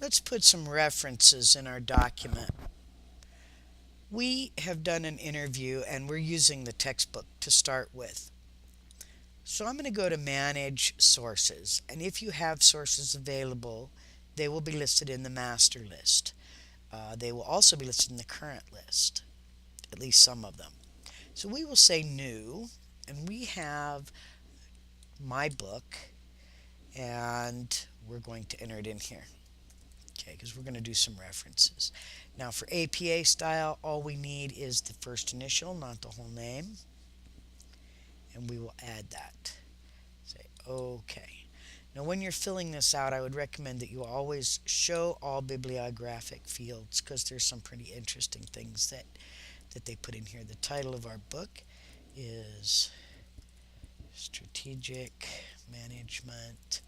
Let's put some references in our document. We have done an interview and we're using the textbook to start with. So I'm going to go to Manage Sources, and if you have sources available, they will be listed in the master list. They will also be listed in the current list, at least some of them. So we will say New, and we have my book, and we're going to enter it in here. Okay, because we're going to do some references. Now for APA style, all we need is the first initial, not the whole name, and we will add that. Say OK. Now when you're filling this out, I would recommend that you always show all bibliographic fields because there's some pretty interesting things that they put in here. The title of our book is Strategic Management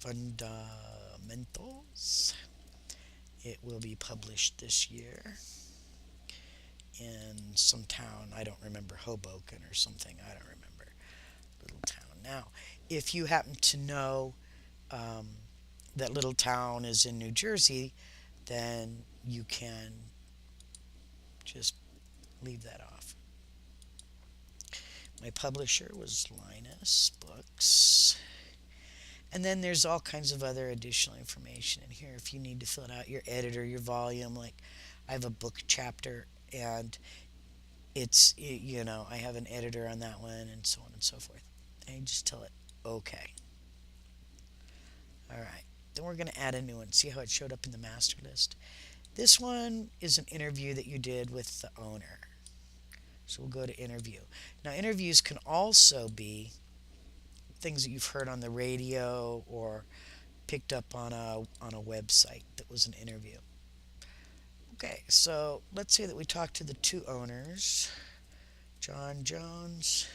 Fundamentals. It will be published this year in some town. I don't remember, Hoboken or something. I don't remember. Little town. Now, if you happen to know um, that little town is in New Jersey, then you can just leave that off. My publisher was Linus Books. And then there's all kinds of other additional information in here if you need to fill it out. Your editor, your volume, like I have a book chapter and I have an editor on that one and so on and so forth. And you just tell it OK. All right. Then we're going to add a new one. See how it showed up in the master list? This one is an interview that you did with the owner. So we'll go to interview. Now interviews can also be things that you've heard on the radio or picked up on a website that was an interview. Okay, so let's say that we talked to the two owners, John Jones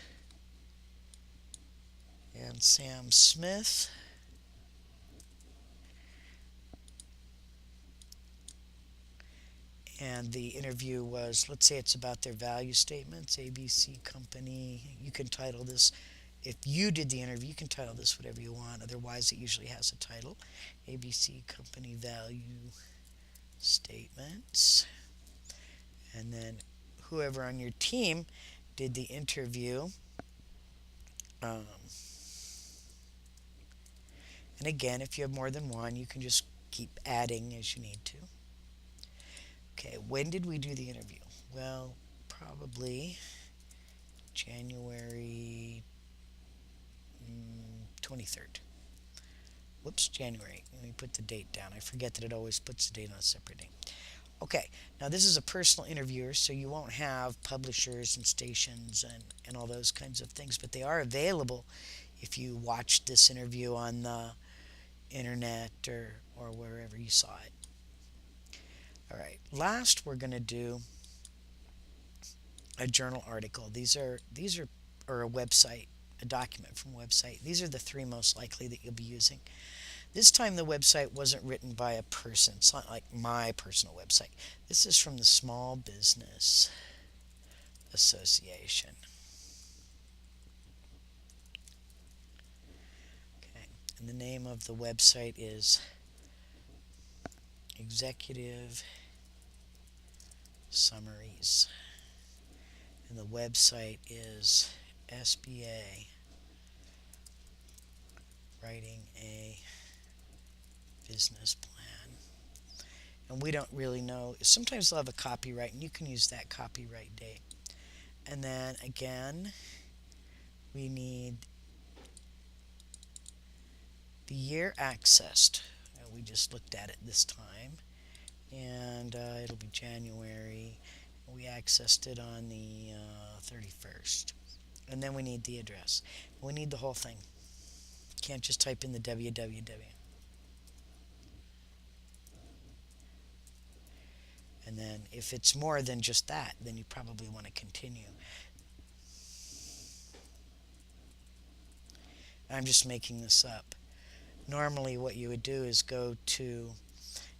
and Sam Smith. And the interview was, let's say it's about their value statements, ABC Company. You can title this, if you did the interview, you can title this whatever you want. Otherwise, it usually has a title. ABC Company Value Statements. And then whoever on your team did the interview. Um, and again, if you have more than one, you can just keep adding as you need to. Okay, when did we do the interview? Well, probably January 23rd. Whoops, January. Let me put the date down. I forget that it always puts the date on a separate date. Okay, now this is a personal interviewer, so you won't have publishers and stations and all those kinds of things, but they are available if you watched this interview on the internet or wherever you saw it. All right, last we're going to do a journal article. These are or a website, a document from a website. These are the three most likely that you'll be using. This time the website wasn't written by a person. It's not like my personal website. This is from the Small Business Association. Okay, and the name of the website is Executive Summaries. And the website is SBA Writing a Business Plan. And we don't really know. Sometimes they'll have a copyright, and you can use that copyright date. And then again, we need the year accessed. We just looked at it this time, and it'll be January. We accessed it on the 31st. And then we need the address. We need the whole thing. Can't just type in the www. And then if it's more than just that, then you probably want to continue. I'm just making this up. Normally what you would do is go to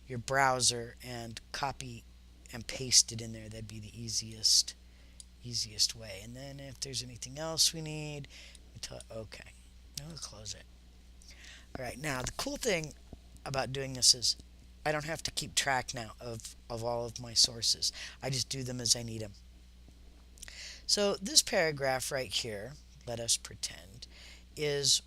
your browser and copy and paste it in there. That'd be the easiest way. And then if there's anything else we need, we tell OK. Now we'll close it. All right, now the cool thing about doing this is I don't have to keep track now of all of my sources. I just do them as I need them. So this paragraph right here, let us pretend, is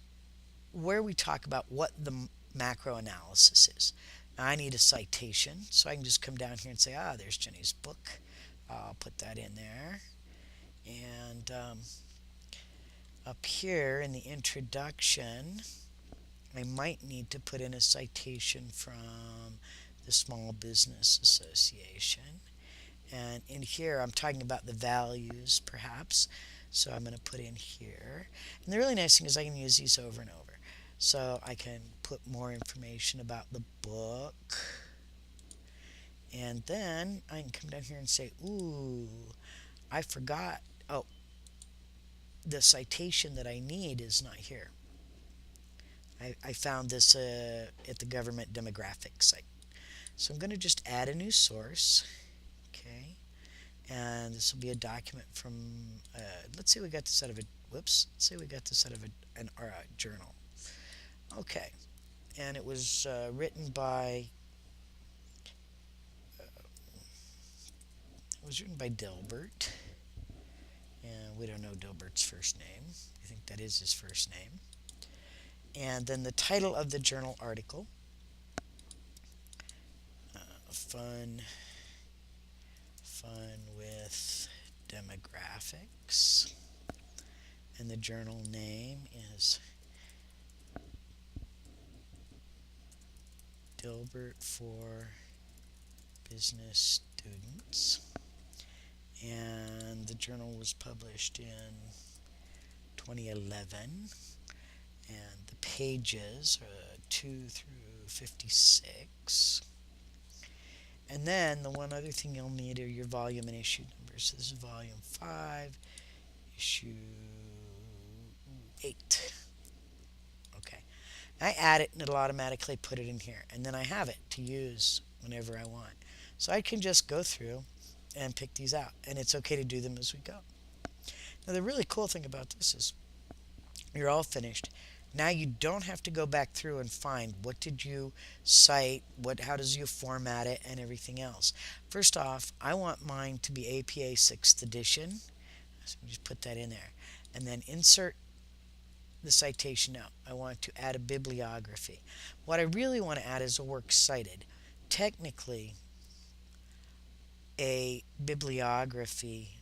where we talk about what the macro analysis is. Now I need a citation, so I can just come down here and say, ah, there's Jenny's book. I'll put that in there. And up here in the introduction, I might need to put in a citation from the Small Business Association. And in here, I'm talking about the values, perhaps. So I'm going to put in here. And the really nice thing is I can use these over and over. So I can put more information about the book. And then I can come down here and say, ooh, I forgot. Oh, the citation that I need is not here. I found this at the government demographics site. So I'm going to just add a new source. Okay. And this will be a document from, let's say we got this out of a, whoops, let's say we got this out of a journal. Okay. And it was written by, Dilbert. And we don't know Dilbert's first name. I think that is his first name. And then the title of the journal article, fun with demographics. And the journal name is Dilbert for Business Students. And the journal was published in 2011. And the pages are 2 through 56. And then the one other thing you'll need are your volume and issue numbers. So this is volume 5, issue 8. Okay. I add it and it'll automatically put it in here. And then I have it to use whenever I want. So I can just go through and pick these out. And it's okay to do them as we go. Now the really cool thing about this is you're all finished. Now you don't have to go back through and find what did you cite, how does you format it, and everything else. First off, I want mine to be APA 6th edition. So just put that in there. And then insert the citation out. I want to add a bibliography. What I really want to add is a works cited. Technically, a bibliography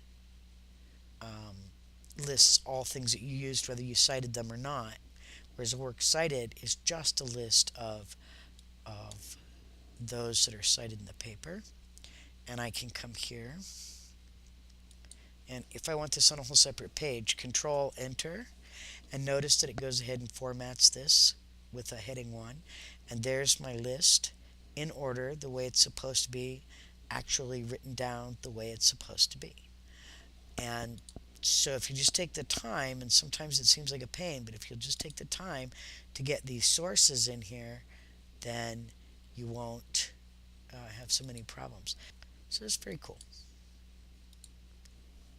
lists all things that you used, whether you cited them or not. Whereas a works cited is just a list of those that are cited in the paper. And I can come here. And if I want this on a whole separate page, Control Enter. And notice that it goes ahead and formats this with a heading 1. And there's my list in order, the way it's supposed to be, actually written down the way it's supposed to be. And so if you just take the time, and sometimes it seems like a pain, but if you'll just take the time to get these sources in here, then you won't have so many problems. So it's very cool.